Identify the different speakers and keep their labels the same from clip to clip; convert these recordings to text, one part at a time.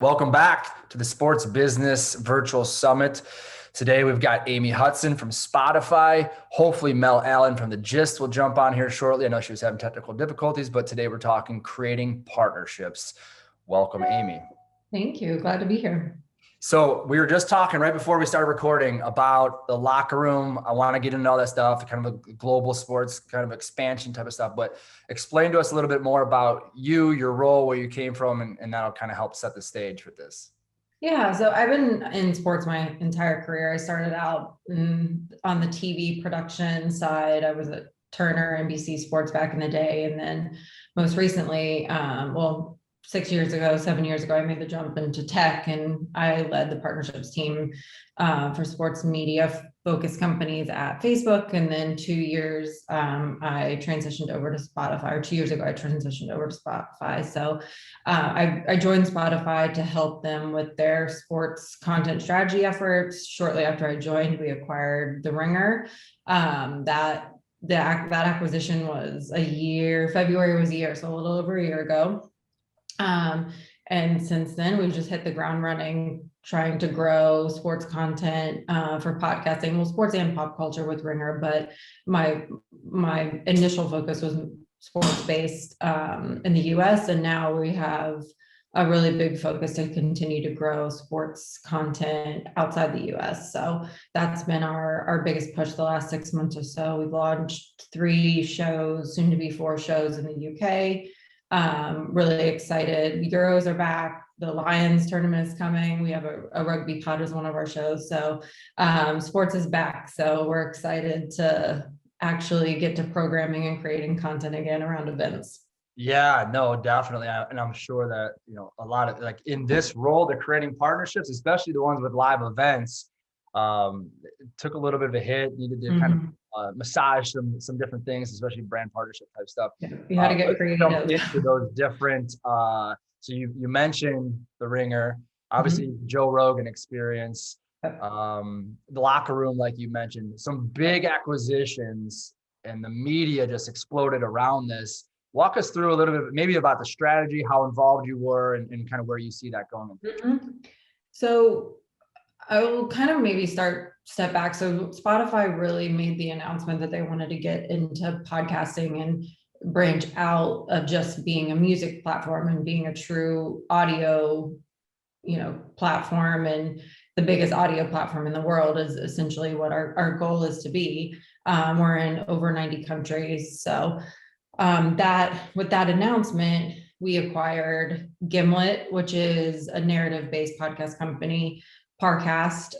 Speaker 1: Welcome back to the Sports Business Virtual Summit. Today we've got Amy Hudson from Spotify. Hopefully Mel Allan from The Gist will jump on here shortly. I know she was having technical difficulties, but today we're talking creating partnerships. Welcome, Amy.
Speaker 2: Thank you. Glad to be here.
Speaker 1: So we were just talking right before we started recording about the locker room. I want to get into all that stuff, kind of a global sports kind of expansion type of stuff, but explain to us a little bit more about you, your role, where you came from, and that'll kind of help set the stage for this.
Speaker 2: Yeah, so I've been in sports my entire career. I started out on the TV production side. I was at Turner, NBC Sports back in the day. And then most recently, 7 years ago, I made the jump into tech, and I led the partnerships team for sports media focused companies at Facebook. And then 2 years, I transitioned over to Spotify, or 2 years ago, I transitioned over to Spotify. So I joined Spotify to help them with their sports content strategy efforts. Shortly after I joined, we acquired The Ringer. That acquisition was February was a year, so a little over a year ago. And since then, we've just hit the ground running, trying to grow sports content for podcasting, well, sports and pop culture with Ringer. But my initial focus was sports based in the US. And now we have a really big focus to continue to grow sports content outside the US. So that's been our biggest push the last 6 months or so. We've launched 3 shows, soon to be 4 shows in the UK. Really excited. Euros are back. The Lions tournament is coming. We have a rugby pod as one of our shows. So sports is back. So we're excited to actually get to programming and creating content again around events.
Speaker 1: Yeah, no, definitely. And I'm sure that, a lot of like in this role, they're creating partnerships, especially the ones with live events. It took a little bit of a hit, needed to kind of massage some different things, especially brand partnership type stuff.
Speaker 2: Yeah, you had to get creative.
Speaker 1: Into those different, so you mentioned The Ringer, obviously Joe Rogan experience, the locker room, like you mentioned, some big acquisitions, and the media just exploded around this. Walk us through a little bit, maybe about the strategy, how involved you were, and kind of where you see that going.
Speaker 2: So I will kind of maybe step back. So Spotify really made the announcement that they wanted to get into podcasting and branch out of just being a music platform and being a true audio, platform. And the biggest audio platform in the world is essentially what our goal is to be. We're in over 90 countries. So with that announcement, we acquired Gimlet, which is a narrative-based podcast company, Parcast,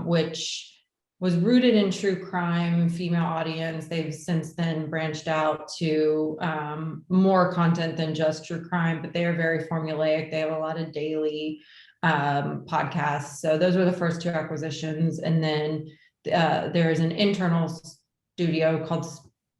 Speaker 2: which was rooted in true crime, female audience. They've since then branched out to more content than just true crime, but they are very formulaic. They have a lot of daily podcasts. So those were the first 2 acquisitions. And then there is an internal studio called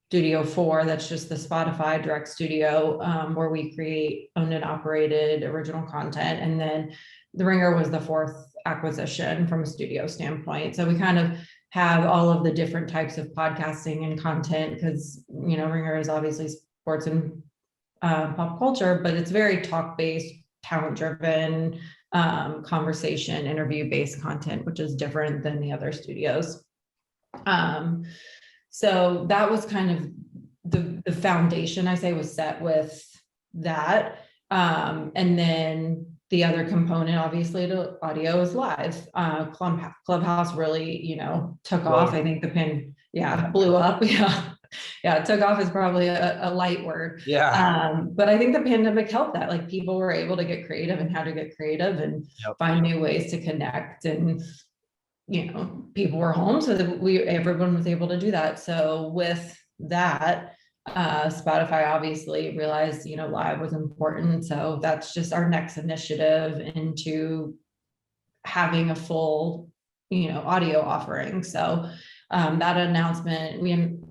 Speaker 2: Studio 4, that's just the Spotify direct studio, where we create owned and operated original content. And then The Ringer was the 4th acquisition from a studio standpoint. So we kind of have all of the different types of podcasting and content, because Ringer is obviously sports and pop culture, but it's very talk-based, talent-driven, conversation, interview-based content, which is different than the other studios. So that was kind of the foundation, I say, was set with that. And then the other component, obviously, to audio is live. Clubhouse really, took off. I think blew up. Yeah, took off is probably a light word.
Speaker 1: Yeah.
Speaker 2: But I think the pandemic helped that. Like, people were able to get creative and how to get creative and find new ways to connect. And people were home, so that everyone was able to do that. So with that, Spotify obviously realized, live was important. So that's just our next initiative into having a full, audio offering. So that announcement,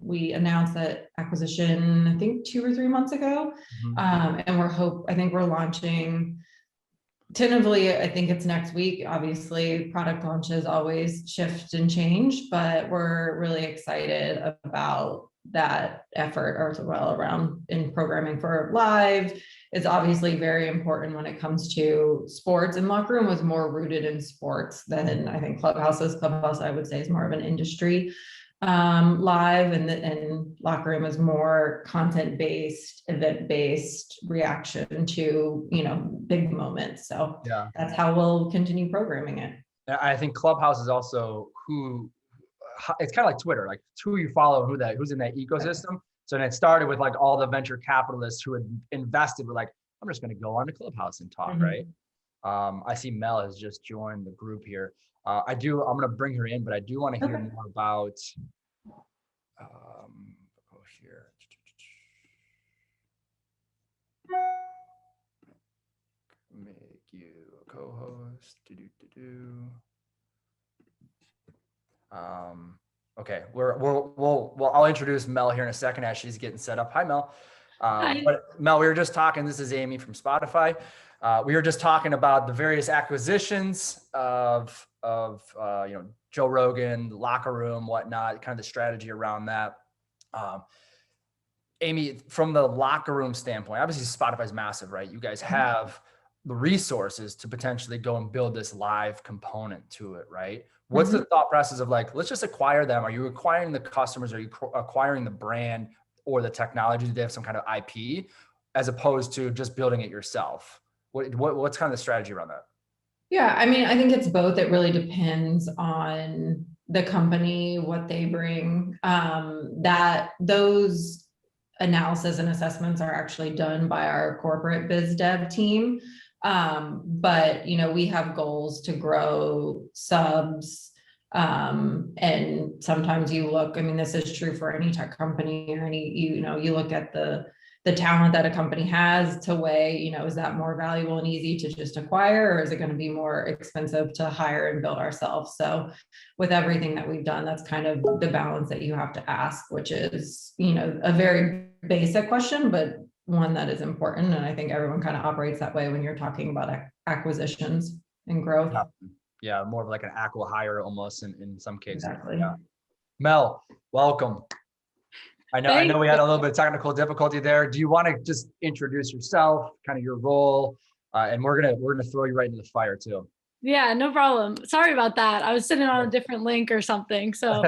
Speaker 2: we announced that acquisition, I think 2 or 3 months ago. And I think we're launching tentatively, I think it's next week. Obviously, product launches always shift and change, but we're really excited about that effort as well around in programming for live is obviously very important when it comes to sports. And locker room was more rooted in sports than I think Clubhouse is. Clubhouse, I would say, is more of an industry live, and locker room is more content based, event based reaction to, you know, big moments. So
Speaker 1: Yeah,
Speaker 2: that's how we'll continue programming it.
Speaker 1: I think Clubhouse is also it's kind of like Twitter, like it's who you follow, who's in that ecosystem. So then it started with like all the venture capitalists who had invested were like, I'm just going to go on to Clubhouse and talk, right? I see Mel has just joined the group here. I'm going to bring her in, but I do want to hear more about, go here. Make you a co-host. Okay, I'll introduce Mel here in a second as she's getting set up. Hi, Mel. But Mel, we were just talking. This is Amy from Spotify. We were just talking about the various acquisitions of Joe Rogan, Locker Room, whatnot, kind of the strategy around that. Amy, from the Locker Room standpoint, obviously Spotify's massive, right? You guys have the resources to potentially go and build this live component to it, right? What's the thought process of like, let's just acquire them? Are you acquiring the customers? Are you acquiring the brand or the technology? Do they have some kind of IP as opposed to just building it yourself? What's kind of the strategy around that?
Speaker 2: Yeah, I mean, I think it's both. It really depends on the company, what they bring. That those analysis and assessments are actually done by our corporate biz dev team. But you know, we have goals to grow subs. And sometimes you look, I mean, this is true for any tech company or any, you know, you look at the talent that a company has to weigh, you know, is that more valuable and easy to just acquire, or is it going to be more expensive to hire and build ourselves? So with everything that we've done, that's kind of the balance that you have to ask, which is, you know, a very basic question, but one that is important. And I think everyone kind of operates that way when you're talking about acquisitions and growth.
Speaker 1: Yeah, more of like an acqui-hire almost in some cases.
Speaker 2: Exactly.
Speaker 1: Yeah. Mel, welcome. I know we had a little bit of technical difficulty there. Do you want to just introduce yourself, kind of your role, and we're gonna throw you right into the fire too.
Speaker 3: Yeah, no problem. Sorry about that. I was sitting on a different link or something. So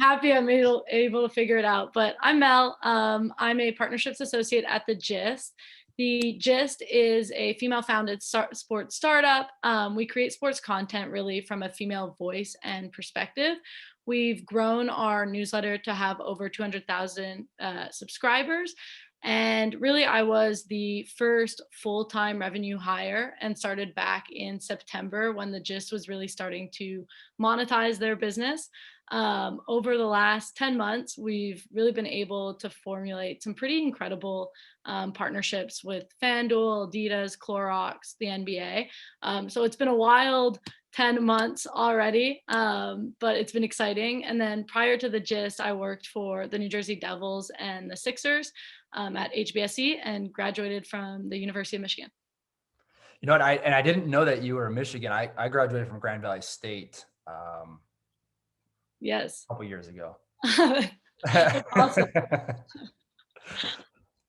Speaker 3: happy I'm able to figure it out. But I'm Mel. I'm a partnerships associate at The Gist. The Gist is a female-founded sports startup. We create sports content really from a female voice and perspective. We've grown our newsletter to have over 200,000 subscribers. And really, I was the first full-time revenue hire and started back in September when The Gist was really starting to monetize their business. Over the last 10 months, we've really been able to formulate some pretty incredible partnerships with FanDuel, Adidas, Clorox, the NBA. So it's been a wild 10 months already, but it's been exciting. And then prior to The Gist, I worked for the New Jersey Devils and the Sixers at HBSE and graduated from the University of Michigan.
Speaker 1: You know what? I didn't know that you were in Michigan. I graduated from Grand Valley State.
Speaker 3: Yes.
Speaker 1: A couple years ago.
Speaker 3: Awesome.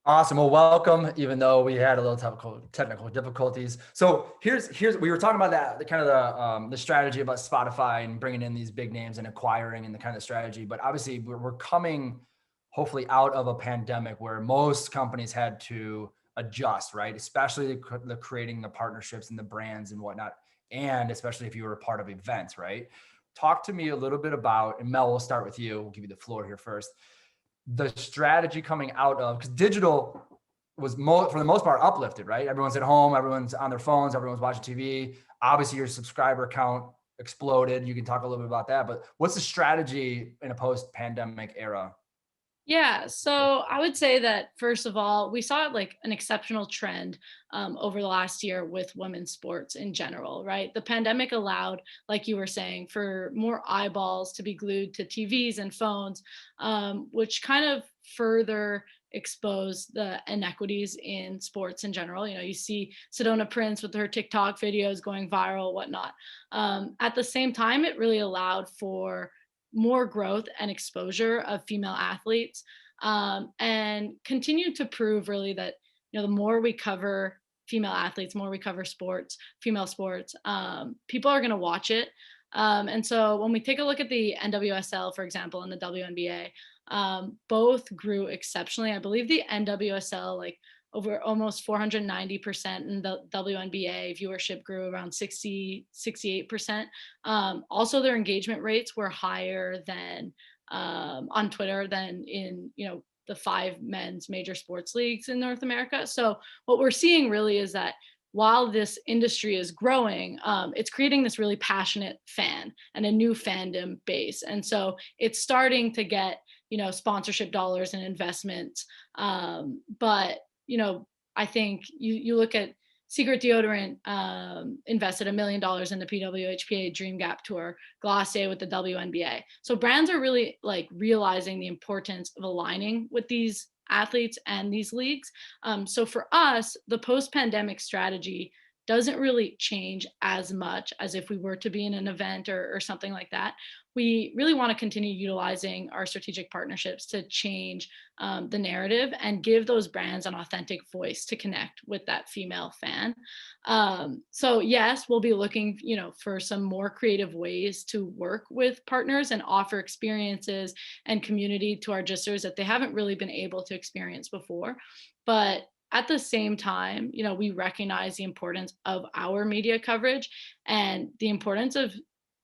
Speaker 1: Awesome. Well, welcome, even though we had a little technical difficulties. So here's we were talking about that, the kind of the strategy about Spotify and bringing in these big names and acquiring and the kind of strategy. But obviously we're coming hopefully out of a pandemic where most companies had to adjust, right? Especially the creating the partnerships and the brands and whatnot. And especially if you were a part of events, right? Talk to me a little bit about, and Mel, we'll start with you. We'll give you the floor here first. The strategy coming out of, because digital was for the most part uplifted, right? Everyone's at home, everyone's on their phones, everyone's watching TV. Obviously your subscriber count exploded. You can talk a little bit about that, but what's the strategy in a post-pandemic era?
Speaker 3: Yeah, so I would say that first of all, we saw like an exceptional trend over the last year with women's sports in general, right? The pandemic allowed, like you were saying, for more eyeballs to be glued to TVs and phones, which kind of further expose the inequities in sports in general. You know, you see Sedona Prince with her TikTok videos going viral, whatnot. At the same time, it really allowed for more growth and exposure of female athletes, and continue to prove really that the more we cover female athletes, more we cover female sports, people are going to watch it. And so when we take a look at the NWSL, for example, and the WNBA, both grew exceptionally. I believe the NWSL, like over almost 490%, and the WNBA viewership grew around 68%. Also, their engagement rates were higher than on Twitter than in, the 5 men's major sports leagues in North America. So what we're seeing really is that while this industry is growing, it's creating this really passionate fan and a new fandom base. And so it's starting to get, sponsorship dollars and investments. But, I think you look at Secret Deodorant invested $1 million in the PWHPA Dream Gap Tour, Glossier with the WNBA. So brands are really like realizing the importance of aligning with these athletes and these leagues. So for us, the post-pandemic strategy doesn't really change as much as if we were to be in an event or something like that. We really want to continue utilizing our strategic partnerships to change the narrative and give those brands an authentic voice to connect with that female fan. So yes, we'll be looking, for some more creative ways to work with partners and offer experiences and community to our gisters that they haven't really been able to experience before. But at the same time, we recognize the importance of our media coverage and the importance of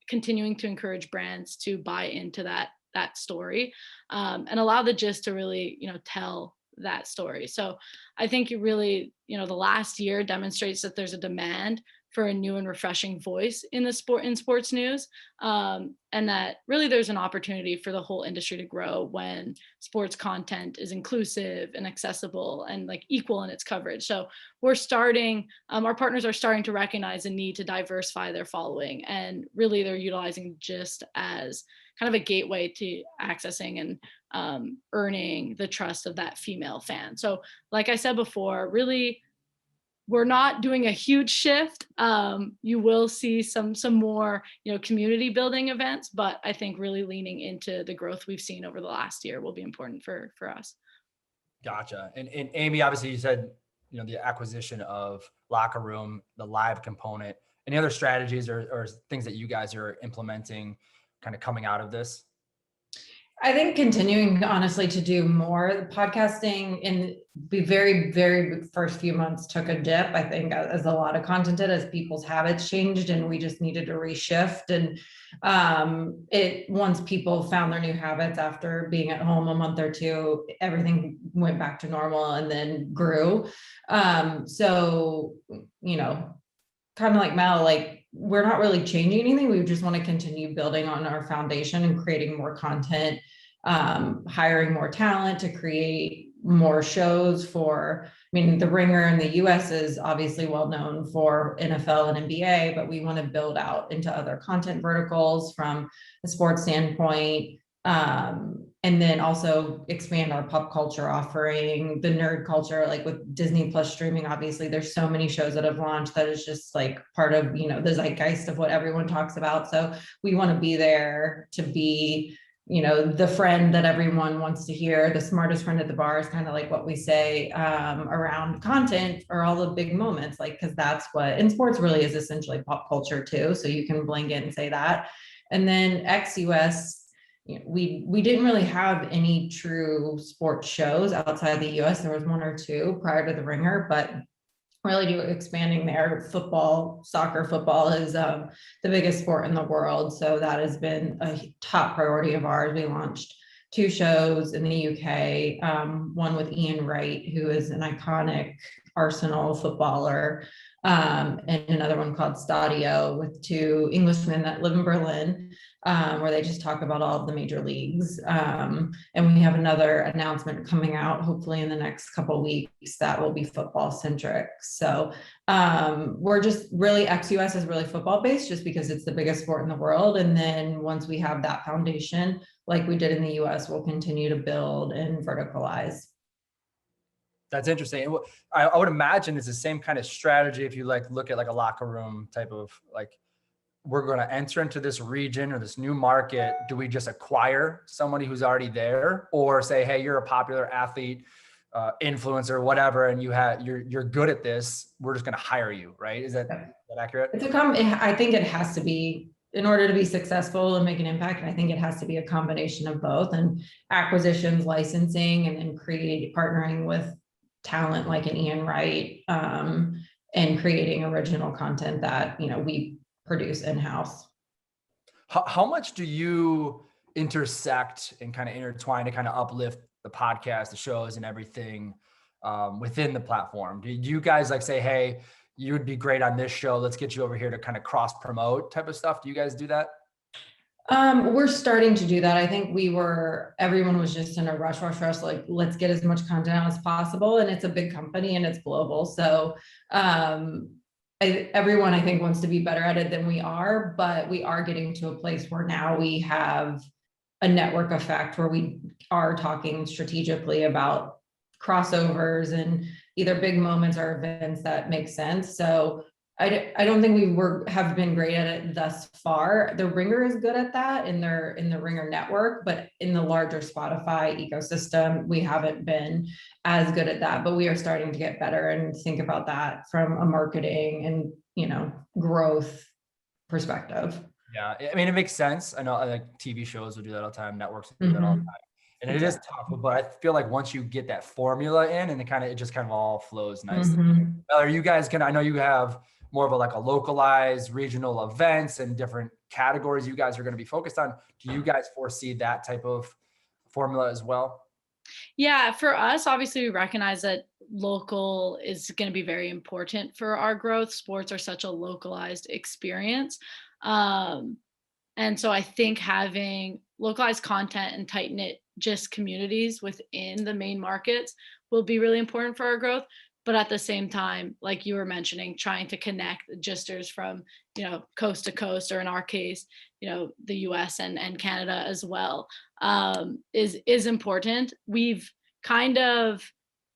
Speaker 3: continuing to encourage brands to buy into that story, and allow the gist to really, tell that story. So I think it really, the last year demonstrates that there's a demand for a new and refreshing voice in sports news, and that really there's an opportunity for the whole industry to grow when sports content is inclusive and accessible and like equal in its coverage. So we're starting, our partners are starting to recognize the need to diversify their following, and really they're utilizing GIST as kind of a gateway to accessing and earning the trust of that female fan. So like I said before, really, we're not doing a huge shift. You will see some more, community building events, but I think really leaning into the growth we've seen over the last year will be important for us.
Speaker 1: Gotcha. And Amy, obviously you said, the acquisition of Locker Room, the live component. Any other strategies or things that you guys are implementing kind of coming out of this?
Speaker 2: I think continuing honestly to do more. The podcasting in the very, very first few months took a dip, I think, as a lot of content did, as people's habits changed and we just needed to reshift. And once people found their new habits after being at home a month or two, everything went back to normal and then grew. So, kind of like Mel, like, we're not really changing anything. We just want to continue building on our foundation and creating more content, hiring more talent to create more shows The Ringer in the US is obviously well known for NFL and NBA, but we want to build out into other content verticals from a sports standpoint. And then also expand our pop culture offering, the nerd culture, like with Disney Plus streaming. Obviously, there's so many shows that have launched that is just like part of, the zeitgeist of what everyone talks about. So we want to be there to be, the friend that everyone wants to hear, the smartest friend at the bar is kind of like what we say around content or all the big moments, like, because that's what in sports really is essentially pop culture too. So you can bling it and say that. And then ex-US, we didn't really have any true sports shows outside the US. There was 1 or 2 prior to The Ringer, but really expanding there. Soccer football is the biggest sport in the world. So that has been a top priority of ours. We launched 2 shows in the UK, one with Ian Wright, who is an iconic Arsenal footballer, and another one called Stadio with 2 Englishmen that live in Berlin, where they just talk about all of the major leagues. And we have another announcement coming out hopefully in the next couple of weeks that will be football centric. So we're just really, ex-US is really football based just because it's the biggest sport in the world. And then once we have that foundation, like we did in the US, we'll continue to build and verticalize.
Speaker 1: That's interesting. I would imagine it's the same kind of strategy if you look at a Locker Room type of we're going to enter into this region or this new market. Do we just acquire somebody who's already there, or say, hey, you're a popular athlete, influencer or whatever, and you're good at this, we're just going to hire you, right? Is that accurate?
Speaker 2: I think it has to be, in order to be successful and make an impact, I think it has to be a combination of both, and acquisitions, licensing, and then partnering with talent like an Ian Wright, and creating original content that, we produce in-house.
Speaker 1: How much do you intersect and kind of intertwine to kind of uplift the podcast, the shows, and everything within the platform? Do you guys like say, hey, you would be great on this show, let's get you over here to kind of cross promote type of stuff? Do you guys do that?
Speaker 2: We're starting to do that. I think everyone was just in a rush, like, let's get as much content out as possible. And it's a big company and it's global. So everyone, I think, wants to be better at it than we are, but we are getting to a place where now we have a network effect where we are talking strategically about crossovers and either big moments or events that make sense. So I don't think we have been great at it thus far. The Ringer is good at that in the Ringer network, but in the larger Spotify ecosystem, we haven't been as good at that. But we are starting to get better and think about that from a marketing and growth perspective.
Speaker 1: Yeah, I mean, it makes sense. I know like TV shows will do that all the time, networks will do that all the time. And it is tough, but I feel like once you get that formula in, and it just kind of all flows nicely. Are you guys I know you have more of a localized regional events and different categories you guys are going to be focused on. Do you guys foresee that type of formula as well?
Speaker 3: Yeah, for us, obviously we recognize that local is going to be very important for our growth. Sports are such a localized experience. And so I think having localized content and tight-knit just communities within the main markets will be really important for our growth. But at the same time, like you were mentioning, trying to connect gisters from, coast to coast, or in our case, the US and Canada as well, is important. We've kind of,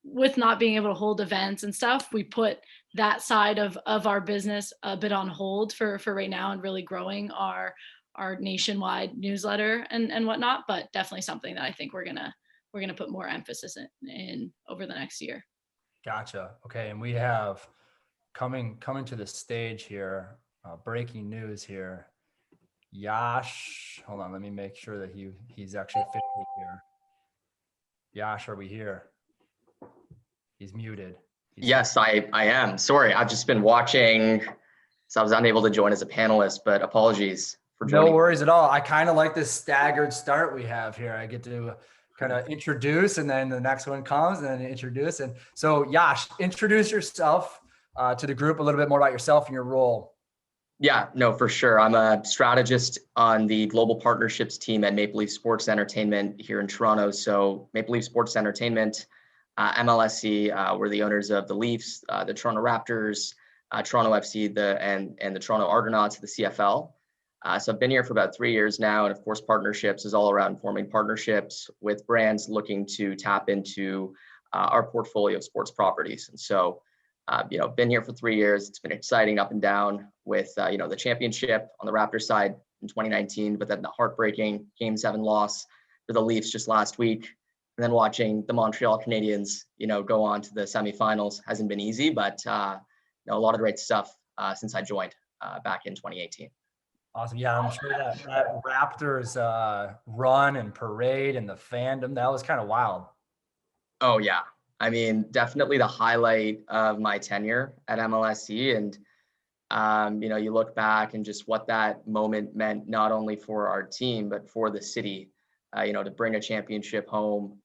Speaker 3: with not being able to hold events and stuff, we put that side of our business a bit on hold for right now, and really growing our nationwide newsletter and whatnot. But definitely something that I think we're gonna put more emphasis in over the next year.
Speaker 1: Gotcha. Okay, and we have coming to the stage here. Breaking news here. Yash, hold on. Let me make sure that he's actually officially here. Yash, are we here? He's muted.
Speaker 4: Yes, I am. Sorry, I've just been watching, so I was unable to join as a panelist, but apologies for joining.
Speaker 1: No worries at all. I kind of like this staggered start we have here. I get to kind of introduce, and then the next one comes, and then introduce. And so, Yash, introduce yourself to the group, a little bit more about yourself and your role.
Speaker 4: Yeah, no, for sure. I'm a strategist on the global partnerships team at Maple Leaf Sports Entertainment here in Toronto. So Maple Leaf Sports Entertainment, MLSE, we're the owners of the Leafs, the Toronto Raptors, Toronto FC, and the Toronto Argonauts, the CFL. So I've been here for about 3 years now. And of course, partnerships is all around forming partnerships with brands looking to tap into our portfolio of sports properties. And so, been here for 3 years. It's been exciting up and down with, the championship on the Raptors side in 2019, but then the heartbreaking Game 7 loss for the Leafs just last week. And then watching the Montreal Canadiens, go on to the semifinals hasn't been easy, but, a lot of great stuff since I joined back in 2018.
Speaker 1: Awesome. Yeah, I'm sure that Raptors run and parade and the fandom, that was kind of wild.
Speaker 4: Oh, yeah. I mean, definitely the highlight of my tenure at MLSE. And, you look back and just what that moment meant, not only for our team, but for the city, to bring a championship home.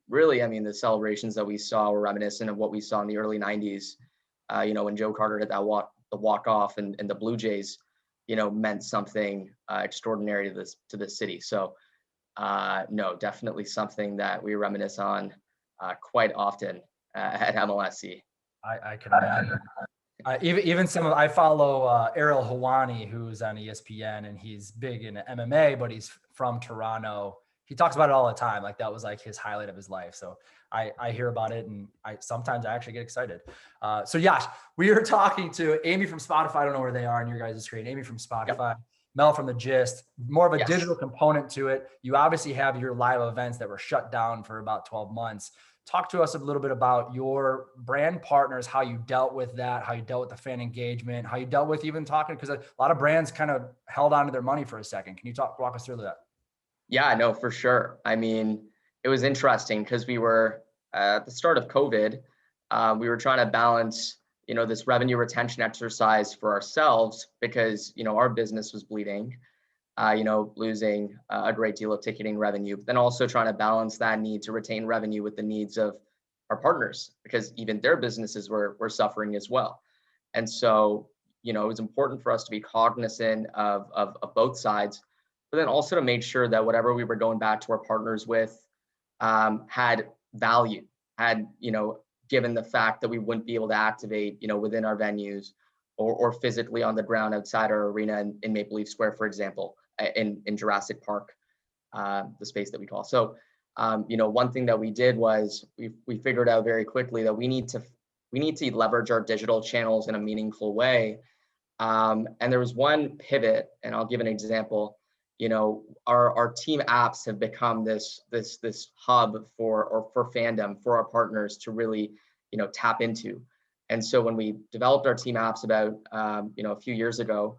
Speaker 4: Really, I mean, the celebrations that we saw were reminiscent of what we saw in the early 90s, when Joe Carter did the walk-off and the Blue Jays, meant something extraordinary to the city. So, no, definitely something that we reminisce on quite often at MLSE.
Speaker 1: I can imagine. Even I follow Ariel Helwani, who's on ESPN, and he's big in MMA, but he's from Toronto. He talks about it all the time. Like that was like his highlight of his life. So I hear about it, and sometimes I actually get excited. So Yash, we are talking to Amy from Spotify. I don't know where they are on your guys' screen. Amy from Spotify, yep. Mel from the Gist, more of a digital component to it. You obviously have your live events that were shut down for about 12 months. talk to us a little bit about your brand partners, how you dealt with that, how you dealt with the fan engagement, how you dealt with even talking, because a lot of brands kind of held on to their money for a second. Can you walk us through that?
Speaker 4: Yeah, no, for sure. I mean, it was interesting because we were at the start of COVID, we were trying to balance, this revenue retention exercise for ourselves because, our business was bleeding, losing a great deal of ticketing revenue, but then also trying to balance that need to retain revenue with the needs of our partners because even their businesses were suffering as well. And so, it was important for us to be cognizant of both sides, but then also to make sure that whatever we were going back to our partners with had value, had, given the fact that we wouldn't be able to activate, within our venues or physically on the ground outside our arena in Maple Leaf Square, for example, in Jurassic Park, the space that we call. So, one thing that we did was we figured out very quickly that we need to leverage our digital channels in a meaningful way. And there was one pivot, and I'll give an example. Our team apps have become this hub for fandom for our partners to really, tap into. And so when we developed our team apps about, a few years ago,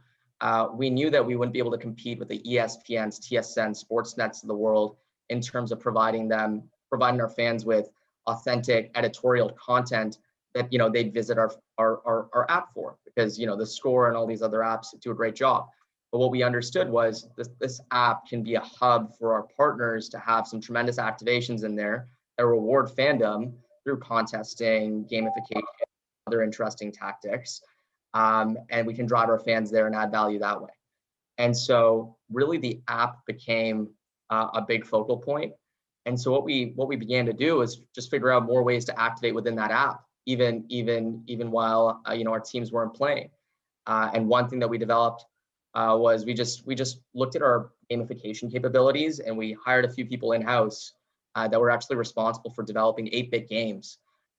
Speaker 4: we knew that we wouldn't be able to compete with the ESPNs, TSN, Sportsnets of the world in terms of providing our fans with authentic editorial content that, they'd visit our app for, because, the Score and all these other apps do a great job. But what we understood was this app can be a hub for our partners to have some tremendous activations in there that reward fandom through contesting, gamification, other interesting tactics. And we can drive our fans there and add value that way. And so really the app became a big focal point. And so what we began to do is just figure out more ways to activate within that app, even while our teams weren't playing. And one thing that we developed was we just looked at our gamification capabilities, and we hired a few people in-house that were actually responsible for developing 8-bit games.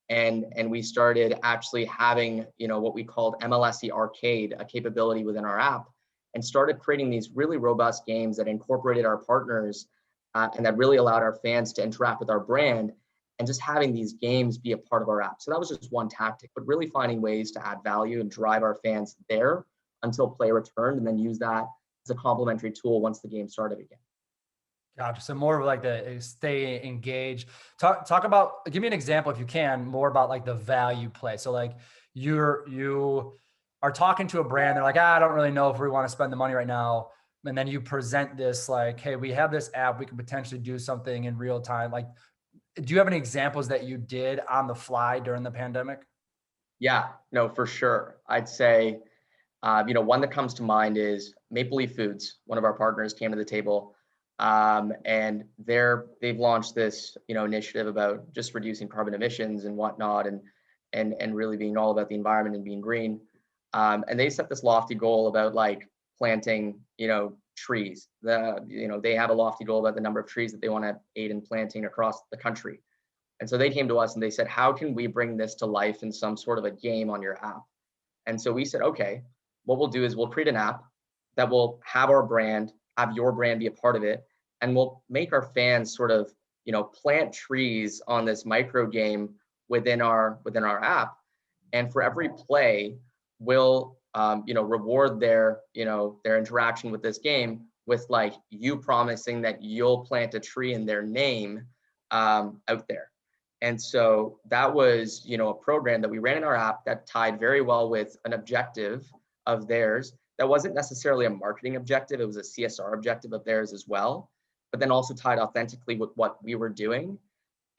Speaker 4: And we started actually having, what we called MLSE Arcade, a capability within our app, and started creating these really robust games that incorporated our partners and that really allowed our fans to interact with our brand, and just having these games be a part of our app. So that was just one tactic, but really finding ways to add value and drive our fans there until play returned, and then use that as a complementary tool once the game started again.
Speaker 1: Gotcha. So more of like the stay engaged. Talk about, give me an example if you can, more about like the value play. So like you are talking to a brand, they're like, I don't really know if we want to spend the money right now. And then you present this like, hey, we have this app, we can potentially do something in real time. Like, do you have any examples that you did on the fly during the pandemic?
Speaker 4: Yeah, no, for sure. I'd say, one that comes to mind is Maple Leaf Foods. One of our partners came to the table, and they've launched this, initiative about just reducing carbon emissions and whatnot, and really being all about the environment and being green. And they set this lofty goal about like planting, trees. They have a lofty goal about the number of trees that they want to aid in planting across the country. And so they came to us and they said, how can we bring this to life in some sort of a game on your app? And so we said, okay, what we'll do is we'll create an app that will have our brand, have your brand be a part of it, and we'll make our fans sort of, plant trees on this micro game within our app. And for every play, we'll reward their interaction with this game with like you promising that you'll plant a tree in their name out there. And so that was, a program that we ran in our app that tied very well with an objective of theirs that wasn't necessarily a marketing objective. It was a CSR objective of theirs as well, but then also tied authentically with what we were doing.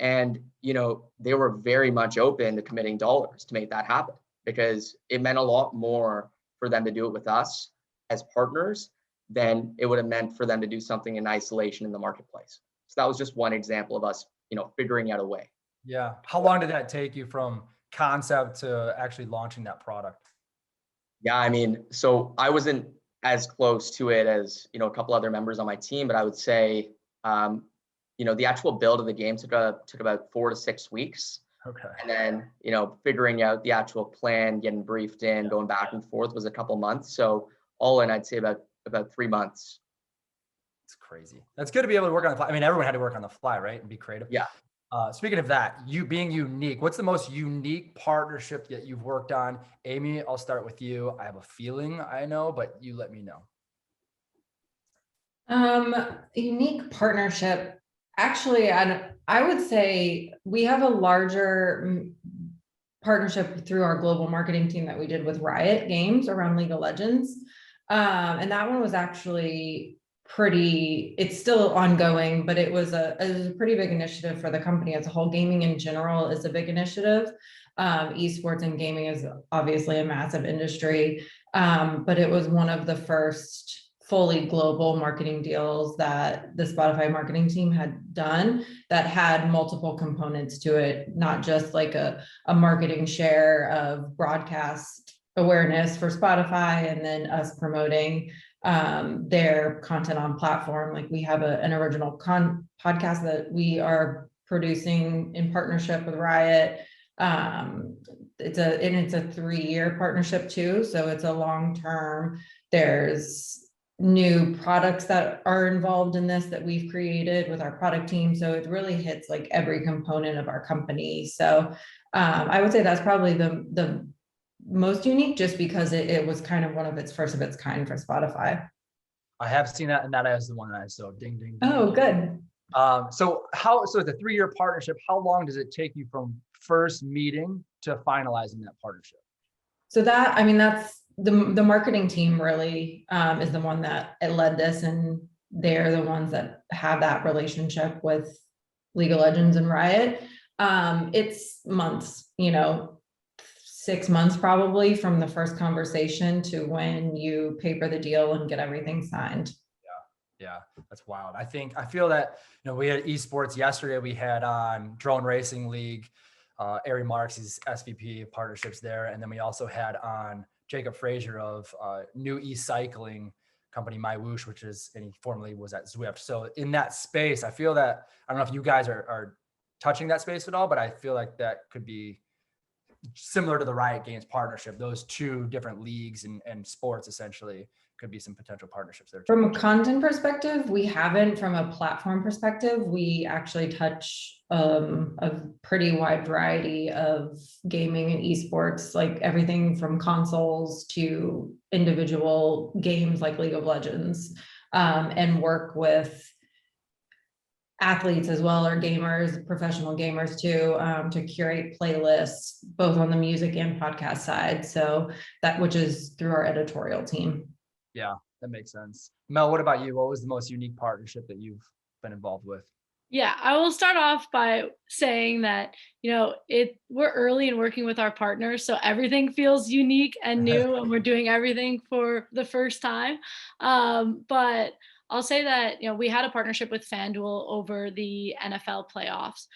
Speaker 4: And, they were very much open to committing dollars to make that happen, because it meant a lot more for them to do it with us as partners than it would have meant for them to do something in isolation in the marketplace. So that was just one example of us, figuring out a way.
Speaker 1: Yeah. How long did that take you from concept to actually launching that product?
Speaker 4: Yeah, I mean, so I wasn't as close to it as, a couple other members on my team, but I would say, the actual build of the game took about 4 to 6 weeks.
Speaker 1: Okay.
Speaker 4: And then, figuring out the actual plan, getting briefed in, going back and forth was a couple months. So all in, I'd say about 3 months.
Speaker 1: It's crazy. That's good to be able to work on the fly. I mean, everyone had to work on the fly, right? And be creative.
Speaker 4: Yeah.
Speaker 1: Speaking of that, you being unique, what's the most unique partnership that you've worked on? Amy, I'll start with you. I have a feeling I know, but you let me know.
Speaker 2: Unique partnership. Actually, I would say we have a larger partnership through our global marketing team that we did with Riot Games around League of Legends. And that one was actually it's still ongoing, but it was a pretty big initiative for the company as a whole. Gaming in general is a big initiative. Esports and gaming is obviously a massive industry, but it was one of the first fully global marketing deals that the Spotify marketing team had done that had multiple components to it, not just like a marketing share of broadcast awareness for Spotify and then us promoting their content on platform. Like we have an original podcast that we are producing in partnership with Riot. It's a 3-year partnership too. So it's a long-term. There's new products that are involved in this that we've created with our product team. So it really hits like every component of our company. So I would say that's probably the most unique, just because it was kind of one of its first of its kind for Spotify.
Speaker 1: I have seen that, and that is the one I saw. Ding, ding, ding.
Speaker 2: Oh, good.
Speaker 1: So it's a 3-year partnership. How long does it take you from first meeting to finalizing that partnership?
Speaker 2: So that's the marketing team really is the one that led this, and they're the ones that have that relationship with League of Legends and Riot. It's months, 6 months probably from the first conversation to when you paper the deal and get everything signed.
Speaker 1: Yeah, that's wild. I feel that, we had esports yesterday. We had on Drone Racing League, Ari Marks, he's SVP of partnerships there. And then we also had on Jacob Frazier of new e-cycling company, My Whoosh, and he formerly was at Zwift. So in that space, I feel that, I don't know if you guys are touching that space at all, but I feel like that could be similar to the Riot Games partnership. Those two different leagues and sports essentially could be some potential partnerships there too.
Speaker 2: From a content perspective, we haven't. From a platform perspective, we actually touch a pretty wide variety of gaming and esports, like everything from consoles to individual games like League of Legends, and work with athletes as well, or gamers, professional gamers too, to curate playlists both on the music and podcast side. So which is through our editorial team.
Speaker 1: Yeah, that makes sense. Mel, what about you? What was the most unique partnership that you've been involved with?
Speaker 3: Yeah, I will start off by saying that, we're early in working with our partners, so everything feels unique and new, and we're doing everything for the first time. But I'll say that, we had a partnership with FanDuel over the NFL playoffs.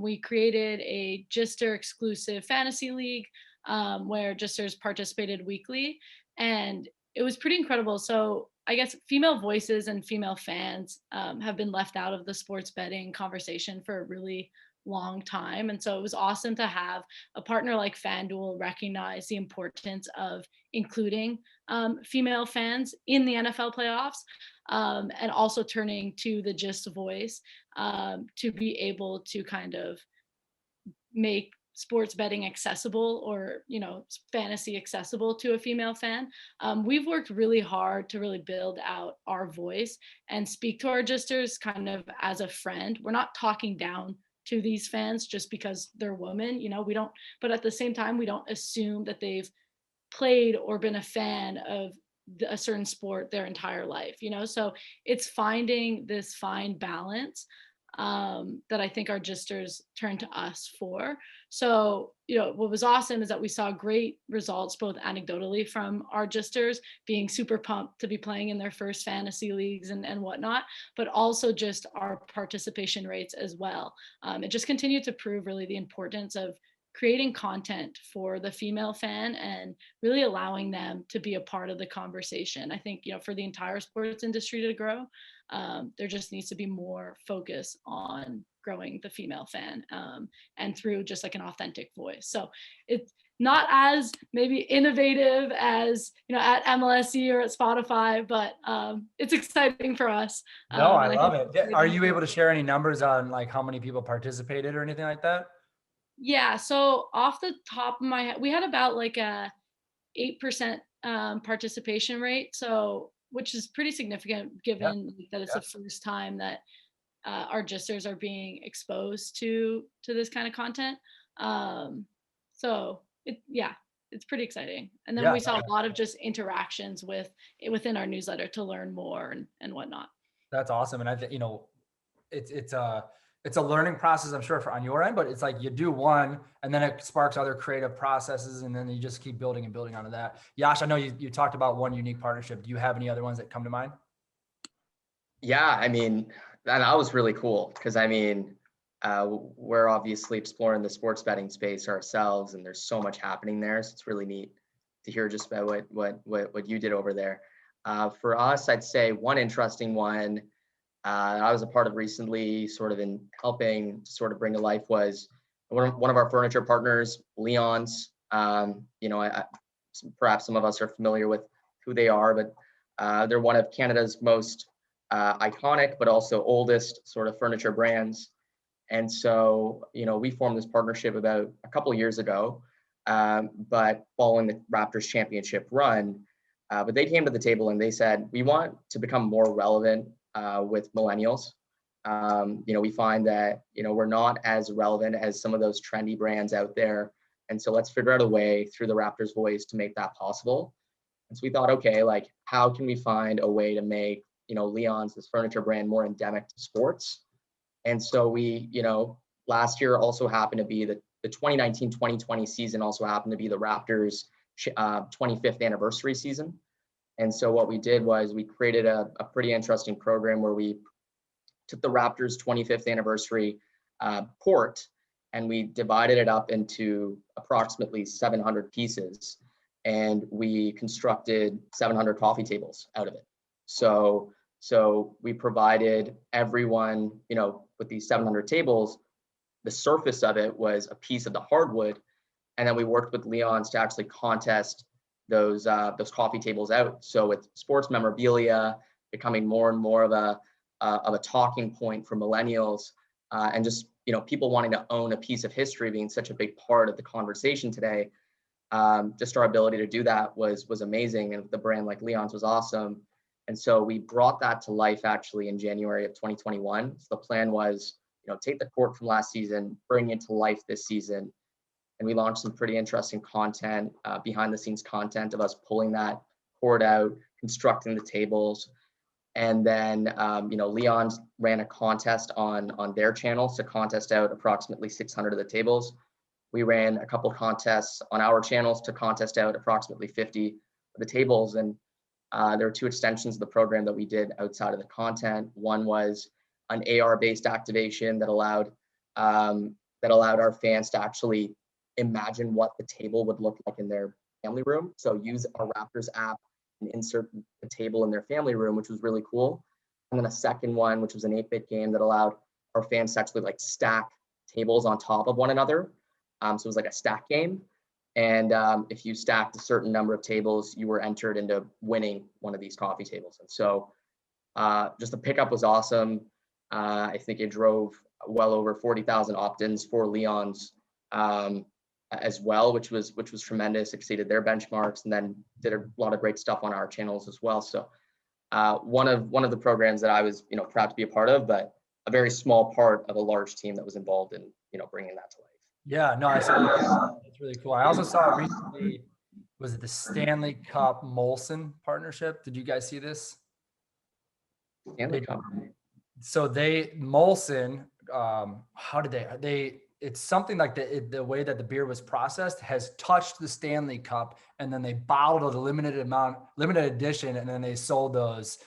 Speaker 3: We created a Gister exclusive fantasy league where Gisters participated weekly, and it was pretty incredible. So I guess female voices and female fans have been left out of the sports betting conversation for a really long time. And so it was awesome to have a partner like FanDuel recognize the importance of including female fans in the NFL playoffs, and also turning to the Gist voice to be able to kind of make sports betting accessible, or fantasy accessible to a female fan. We've worked really hard to really build out our voice and speak to our Gisters kind of as a friend. We're not talking down to these fans just because they're women, we don't, but at the same time, we don't assume that they've played or been a fan of a certain sport their entire life, so it's finding this fine balance that I think our Gisters turn to us for. So, what was awesome is that we saw great results, both anecdotally from our Gisters being super pumped to be playing in their first fantasy leagues and whatnot, but also just our participation rates as well. It just continued to prove really the importance of creating content for the female fan and really allowing them to be a part of the conversation. I think, for the entire sports industry to grow, there just needs to be more focus on growing the female fan, and through just like an authentic voice. So it's not as maybe innovative as, at MLSE or at Spotify, but it's exciting for us.
Speaker 1: No, I
Speaker 3: and
Speaker 1: love
Speaker 3: think
Speaker 1: it. Are you able to share any numbers on like how many people participated or anything like that?
Speaker 3: Yeah. So off the top of my head, we had about like a 8% participation rate. So, which is pretty significant given that it's the first time that our gisters are being exposed to this kind of content. So it's pretty exciting. And then we saw a lot of just interactions within our newsletter to learn more and whatnot.
Speaker 1: That's awesome. And I think, it's a learning process, I'm sure, on your end, but it's like you do one and then it sparks other creative processes and then you just keep building and building onto that. Yash, I know you talked about one unique partnership. Do you have any other ones that come to mind?
Speaker 4: Yeah, I mean, that was really cool because we're obviously exploring the sports betting space ourselves and there's so much happening there. So it's really neat to hear just about what you did over there. For us, I'd say one interesting one I was a part of recently, sort of in helping to sort of bring to life, was one of our furniture partners, Leon's. Perhaps some of us are familiar with who they are, but they're one of Canada's most iconic, but also oldest sort of furniture brands. And so, we formed this partnership about a couple of years ago, but following the Raptors championship run, but they came to the table and they said, we want to become more relevant with millennials. We find that, we're not as relevant as some of those trendy brands out there. And so let's figure out a way through the Raptors voice to make that possible. And so we thought, okay, like how can we find a way to make, Leon's, this furniture brand, more endemic to sports? And so we, last year also happened to be the 2019-2020 season also happened to be the Raptors 25th anniversary season. And so what we did was we created a pretty interesting program where we took the Raptors 25th anniversary port and we divided it up into approximately 700 pieces. And we constructed 700 coffee tables out of it. So we provided everyone, with these 700 tables, the surface of it was a piece of the hardwood. And then we worked with Leon's to actually contest those coffee tables out. So with sports memorabilia becoming more and more of a talking point for millennials, and just people wanting to own a piece of history being such a big part of the conversation today, just our ability to do that was amazing, and the brand like Leon's was awesome. And so we brought that to life actually in January of 2021. So the plan was, take the court from last season, bring it to life this season. And we launched some pretty interesting content, behind the scenes content of us pulling that court out, constructing the tables. And then, Leon's ran a contest on their channel to contest out approximately 600 of the tables. We ran a couple contests on our channels to contest out approximately 50 of the tables. And there were two extensions of the program that we did outside of the content. One was an AR-based activation that allowed our fans to actually imagine what the table would look like in their family room. So use our Raptors app and insert the table in their family room, which was really cool. And then a second one, which was an 8-bit game that allowed our fans to actually like stack tables on top of one another. So it was like a stack game. And if you stacked a certain number of tables, you were entered into winning one of these coffee tables. And so just the pickup was awesome. I think it drove well over 40,000 opt-ins for Leon's as well, which was tremendous, exceeded their benchmarks, and then did a lot of great stuff on our channels as well. So one of the programs that I was proud to be a part of, but a very small part of a large team that was involved in bringing that to life.
Speaker 1: Yeah, no, I saw that's really cool. I also saw recently, was it the Stanley Cup Molson partnership? Did you guys see this?
Speaker 4: Stanley Cup.
Speaker 1: So Molson, how did it's something like the way that the beer was processed has touched the Stanley Cup, and then they bottled a limited edition, and then they sold those.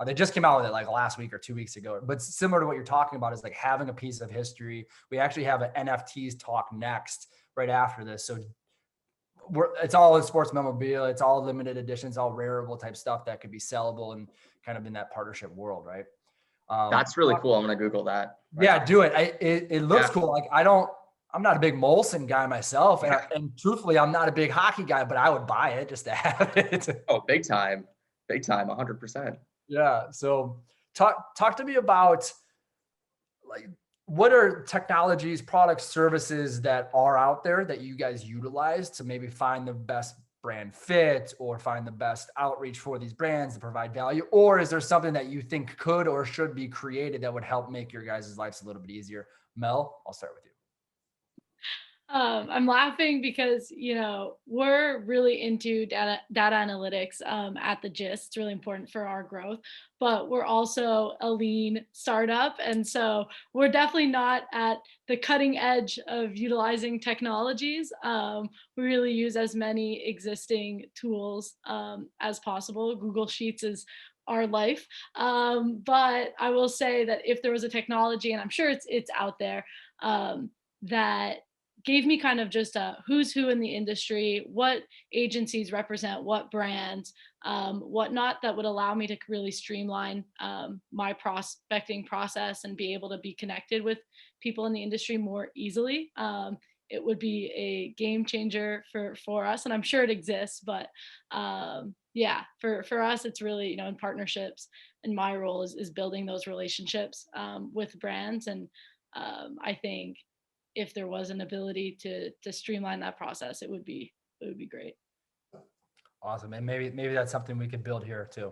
Speaker 1: They just came out with it like last week or 2 weeks ago, but similar to what you're talking about is like having a piece of history. We actually have an NFTs talk next, right after this. So it's all sports memorabilia. It's all limited editions, all rareable type stuff that could be sellable and kind of in that partnership world. Right. That's
Speaker 4: really cool. I'm going to Google that.
Speaker 1: Right. Yeah, do it. It looks cool. Like I'm I'm not a big Molson guy myself. And truthfully, I'm not a big hockey guy, but I would buy it just to have it.
Speaker 4: Oh, big time, 100%.
Speaker 1: Yeah. So talk to me about like, what are technologies, products, services that are out there that you guys utilize to maybe find the best brand fit or find the best outreach for these brands to provide value? Or is there something that you think could or should be created that would help make your guys' lives a little bit easier? Mel, I'll start with you.
Speaker 3: I'm laughing because, we're really into data analytics at the Gist. It's really important for our growth, but we're also a lean startup. And so we're definitely not at the cutting edge of utilizing technologies. We really use as many existing tools as possible. Google Sheets is our life. But I will say that if there was a technology, and I'm sure it's out there, that gave me kind of just a who's who in the industry, what agencies represent what brands, whatnot, that would allow me to really streamline my prospecting process and be able to be connected with people in the industry more easily. It would be a game changer for us, and I'm sure it exists. But yeah, for us, it's really, in partnerships, and my role is building those relationships with brands. And I think if there was an ability to streamline that process, it would be great.
Speaker 1: Awesome. And maybe that's something we could build here too.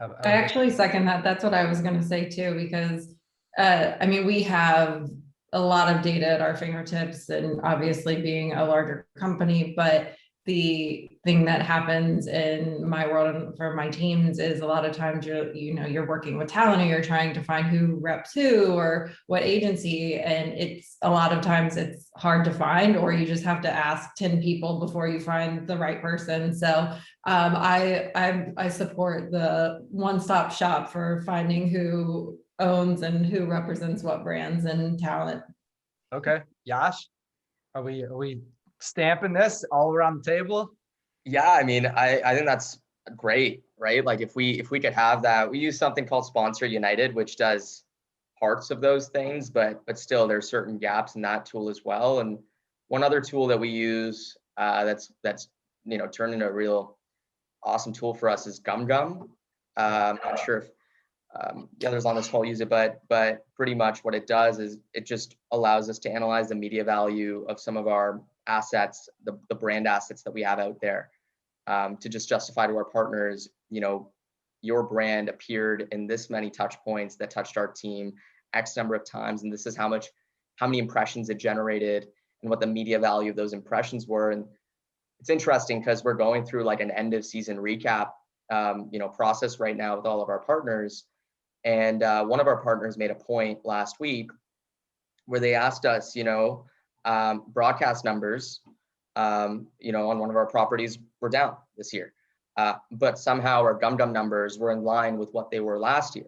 Speaker 2: I actually second that. That's what I was going to say too, because we have a lot of data at our fingertips, and obviously being a larger company, but the thing that happens in my world and for my teams is a lot of times you're working with talent, or you're trying to find who reps who or what agency, and it's a lot of times it's hard to find, or you just have to ask 10 people before you find the right person. So I support the one-stop shop for finding who owns and who represents what brands and talent.
Speaker 1: Okay. Yash, are we stamping this all around the table?
Speaker 4: Yeah, I mean, I think that's great, right? Like if we could have that, we use something called Sponsor United, which does parts of those things, but still there's certain gaps in that tool as well. And one other tool that we use that's turned into a real awesome tool for us is GumGum. I'm not sure if the others on this call use it, but pretty much what it does is it just allows us to analyze the media value of some of our assets, the brand assets that we have out there, to just justify to our partners, your brand appeared in this many touch points that touched our team X number of times, and this is how many impressions it generated and what the media value of those impressions were. And it's interesting because we're going through like an end of season recap process right now with all of our partners. And one of our partners made a point last week where they asked us, broadcast numbers, on one of our properties were down this year, but somehow our GumGum numbers were in line with what they were last year.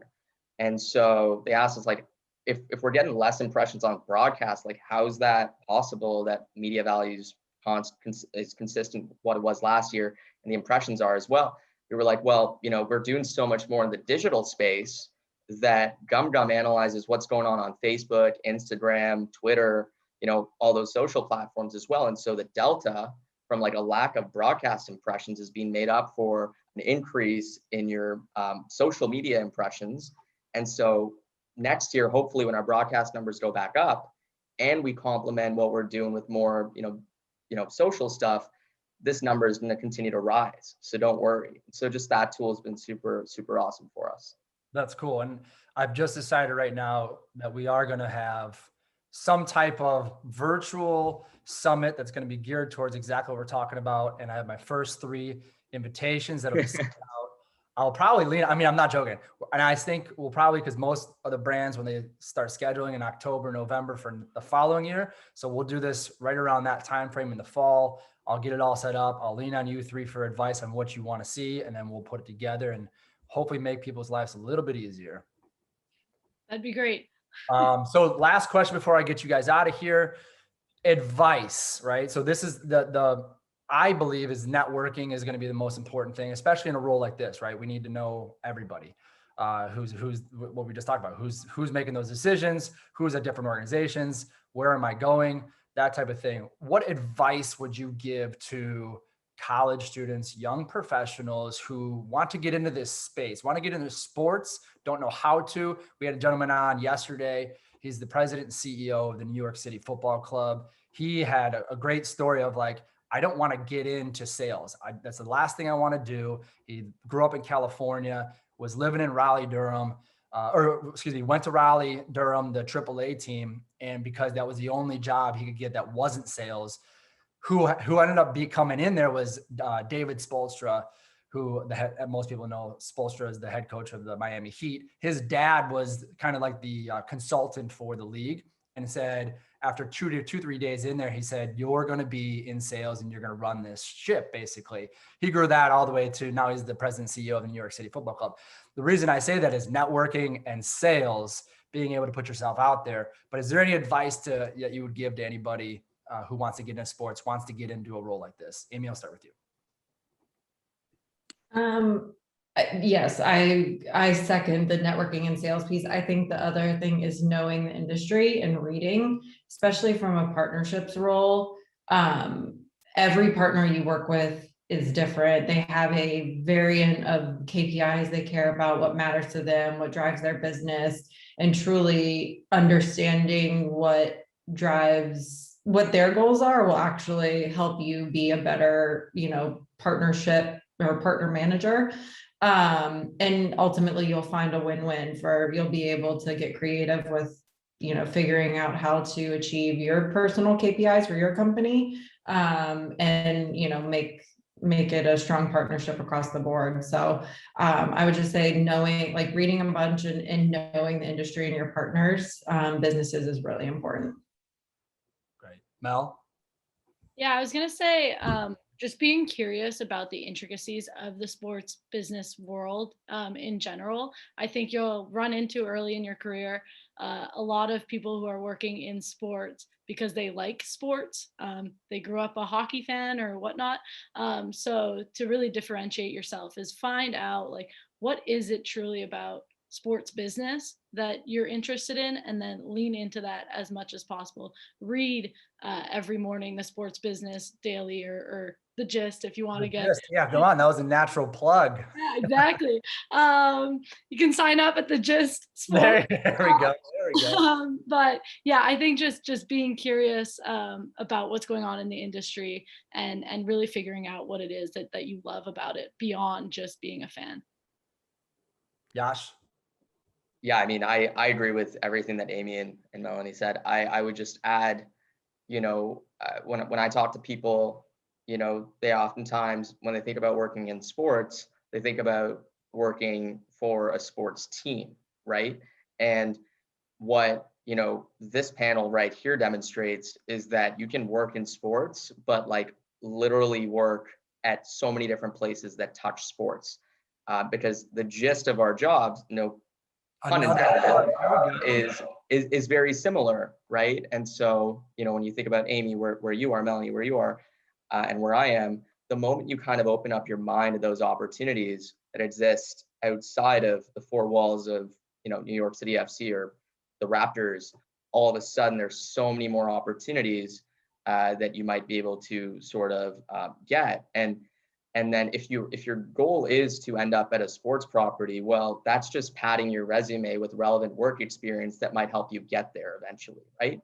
Speaker 4: And so they asked us, like, if we're getting less impressions on broadcast, like, how is that possible that media values is consistent with what it was last year and the impressions are as well? We were like, well, we're doing so much more in the digital space that GumGum analyzes what's going on Facebook, Instagram, Twitter, all those social platforms as well. And so the delta from like a lack of broadcast impressions is being made up for an increase in your social media impressions. And so next year, hopefully when our broadcast numbers go back up and we complement what we're doing with more, social stuff, this number is going to continue to rise. So don't worry. So just that tool has been super, super awesome for us.
Speaker 1: That's cool. And I've just decided right now that we are going to have some type of virtual summit that's going to be geared towards exactly what we're talking about. And I have my first 3 invitations that'll be sent out. I'll probably I'm not joking. And I think we'll probably, because most of the brands, when they start scheduling in October, November for the following year. So we'll do this right around that time frame in the fall. I'll get it all set up. I'll lean on you 3 for advice on what you want to see, and then we'll put it together and hopefully make people's lives a little bit easier.
Speaker 3: That'd be great.
Speaker 1: So last question before I get you guys out of here, advice, right? So this is I believe is networking is going to be the most important thing, especially in a role like this, right? We need to know everybody. who's what we just talked about, who's making those decisions, who's at different organizations, where am I going, that type of thing. What advice would you give to college students, young professionals who want to get into this space, want to get into sports, don't know how to? We had a gentleman on yesterday. He's the president and CEO of the New York City Football Club. He had a great story of like, I don't want to get into sales. That's the last thing I want to do. He grew up in California, was living in Raleigh, Durham, went to Raleigh, Durham, the AAA team. And because that was the only job he could get that wasn't sales, who ended up coming in there was David Spoelstra, who most people know Spoelstra is the head coach of the Miami Heat. His dad was kind of like the consultant for the league, and said after 3 days in there, he said, you're going to be in sales and you're going to run this ship. Basically, he grew that all the way to now he's the president and CEO of the New York City Football Club. The reason I say that is networking and sales, being able to put yourself out there. But is there any advice that you would give to anybody who wants to get into sports, wants to get into a role like this? Amy, I'll start with you.
Speaker 2: Yes, I second the networking and sales piece. I think the other thing is knowing the industry and reading, especially from a partnerships role. Every partner you work with is different. They have a variant of KPIs they care about, what matters to them, what drives their business, and truly understanding what drives what their goals are will actually help you be a better, partnership or partner manager. And ultimately you'll find a win-win you'll be able to get creative with, figuring out how to achieve your personal KPIs for your company, and, make it a strong partnership across the board. So I would just say reading a bunch and knowing the industry and your partners, businesses is really important.
Speaker 1: Great. Mel?
Speaker 3: Yeah, I was going to say, just being curious about the intricacies of the sports business world in general. I think you'll run into early in your career a lot of people who are working in sports because they like sports. They grew up a hockey fan or whatnot. So to really differentiate yourself is find out what is it truly about sports business that you're interested in, and then lean into that as much as possible. Read every morning the Sports Business Daily or the Gist if you want to get.
Speaker 1: Yeah, come on, that was a natural plug.
Speaker 3: Yeah, exactly. You can sign up at the Gist.
Speaker 1: There we go.
Speaker 3: But yeah, I think just being curious about what's going on in the industry and really figuring out what it is that you love about it beyond just being a fan.
Speaker 1: Yash?
Speaker 4: Yeah, I mean, I agree with everything that Amy and Melanie said. I would just add, when I talk to people, they oftentimes, when they think about working in sports, they think about working for a sports team, right? And what, this panel right here demonstrates is that you can work in sports, but literally work at so many different places that touch sports. Because the gist of our jobs, pun intended, is very similar, right? And so, when you think about Amy, where you are, Melanie, where you are, and where I am, the moment you kind of open up your mind to those opportunities that exist outside of the four walls of, New York City FC or the Raptors, all of a sudden there's so many more opportunities that you might be able to sort of get. And then if your goal is to end up at a sports property, well, that's just padding your resume with relevant work experience that might help you get there eventually, right?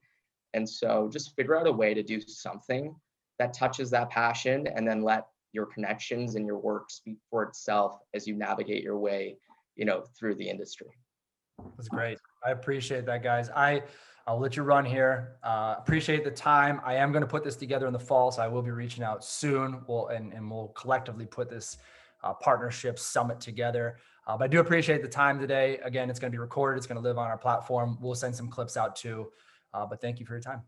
Speaker 4: And so just figure out a way to do something that touches that passion, and then let your connections and your work speak for itself as you navigate your way, through the industry.
Speaker 1: That's great. I appreciate that, guys. I'll let you run here. Appreciate the time. I am going to put this together in the fall, so I will be reaching out soon. We'll collectively put this partnership summit together. But I do appreciate the time today. Again, it's going to be recorded. It's going to live on our platform. We'll send some clips out too. But thank you for your time.